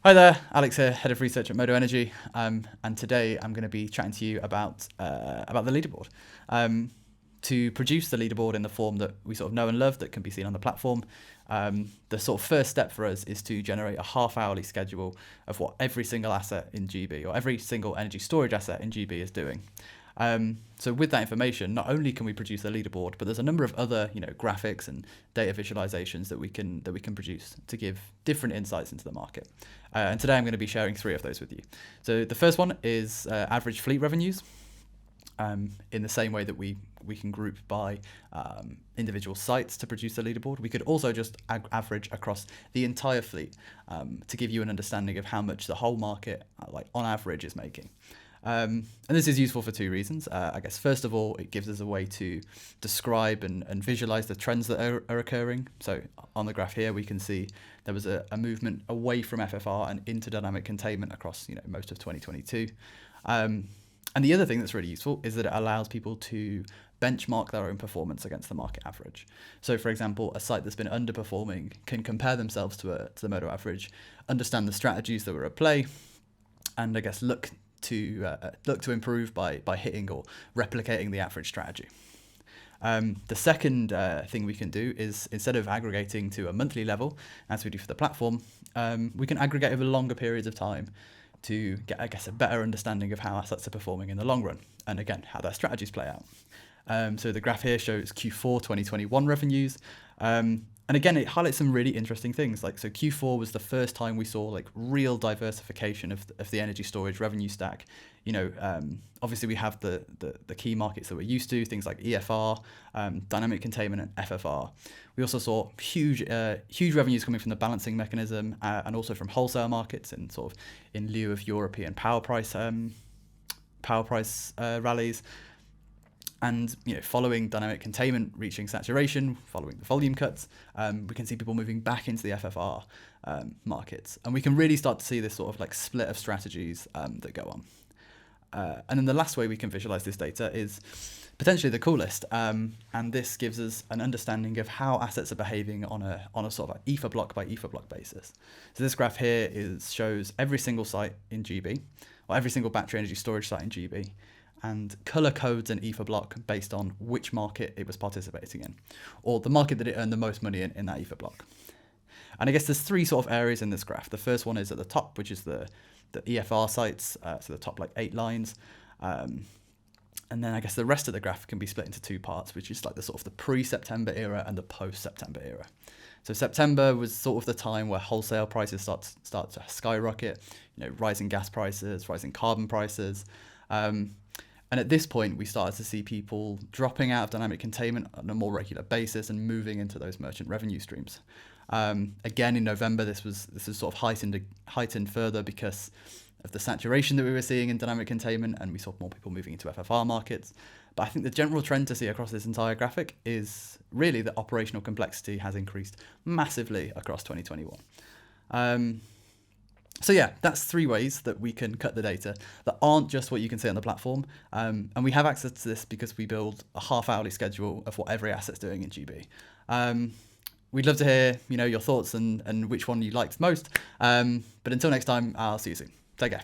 Hi there, Alex here, Head of Research at Modo Energy, and today I'm going to be chatting to you about the leaderboard. To produce the leaderboard in the form that we sort of know and love, that can be seen on the platform, the sort of first step for us is to generate a half-hourly schedule of what every single asset in GB, or every single energy storage asset in GB, is doing. So with that information, not only can we produce a leaderboard, but there's a number of other, graphics and data visualizations that we can produce to give different insights into the market. And today I'm going to be sharing 3 of those with you. So the first one is average fleet revenues. In the same way that we can group by individual sites to produce a leaderboard, we could also just average across the entire fleet to give you an understanding of how much the whole market, on average, is making. And this is useful for 2 reasons. I guess first of all, it gives us a way to describe and visualize the trends that are occurring. So on the graph here, we can see there was a movement away from FFR and into dynamic containment across most of 2022. And the other thing that's really useful is that it allows people to benchmark their own performance against the market average. So for example, a site that's been underperforming can compare themselves to the Modo average, understand the strategies that were at play, and I guess look to improve by hitting or replicating the average strategy. The second thing we can do is, instead of aggregating to a monthly level, as we do for the platform, we can aggregate over longer periods of time to get, I guess, a better understanding of how assets are performing in the long run, and again, how their strategies play out. So the graph here shows Q4 2021 revenues. And again, it highlights some really interesting things. So Q4 was the first time we saw real diversification of the energy storage revenue stack. Obviously we have the key markets that we're used to, things like EFR, dynamic containment, and FFR. We also saw huge revenues coming from the balancing mechanism and also from wholesale markets, and sort of in lieu of European power price rallies. And following dynamic containment reaching saturation, following the volume cuts, we can see people moving back into the FFR markets, and we can really start to see this sort of split of strategies that go on. And then the last way we can visualize this data is potentially the coolest, and this gives us an understanding of how assets are behaving on a sort of ether block by ether block basis. So this graph here shows every single site in GB, or every single battery energy storage site in GB, and color codes an ether block based on which market it was participating in, or the market that it earned the most money in that ether block. And I guess there's 3 sort of areas in this graph. The first one is at the top, which is the EFR sites, so the top 8 lines. And then I guess the rest of the graph can be split into 2 parts, which is the sort of the pre-September era and the post-September era. So September was sort of the time where wholesale prices start to skyrocket, rising gas prices, rising carbon prices. And at this point, we started to see people dropping out of dynamic containment on a more regular basis and moving into those merchant revenue streams. Again, in November, this was sort of heightened further because of the saturation that we were seeing in dynamic containment, and we saw more people moving into FFR markets. But I think the general trend to see across this entire graphic is really that operational complexity has increased massively across 2021. So yeah, that's 3 ways that we can cut the data that aren't just what you can see on the platform. And we have access to this because we build a half-hourly schedule of what every asset's doing in GB. We'd love to hear, your thoughts and which one you liked most. But until next time, I'll see you soon. Take care.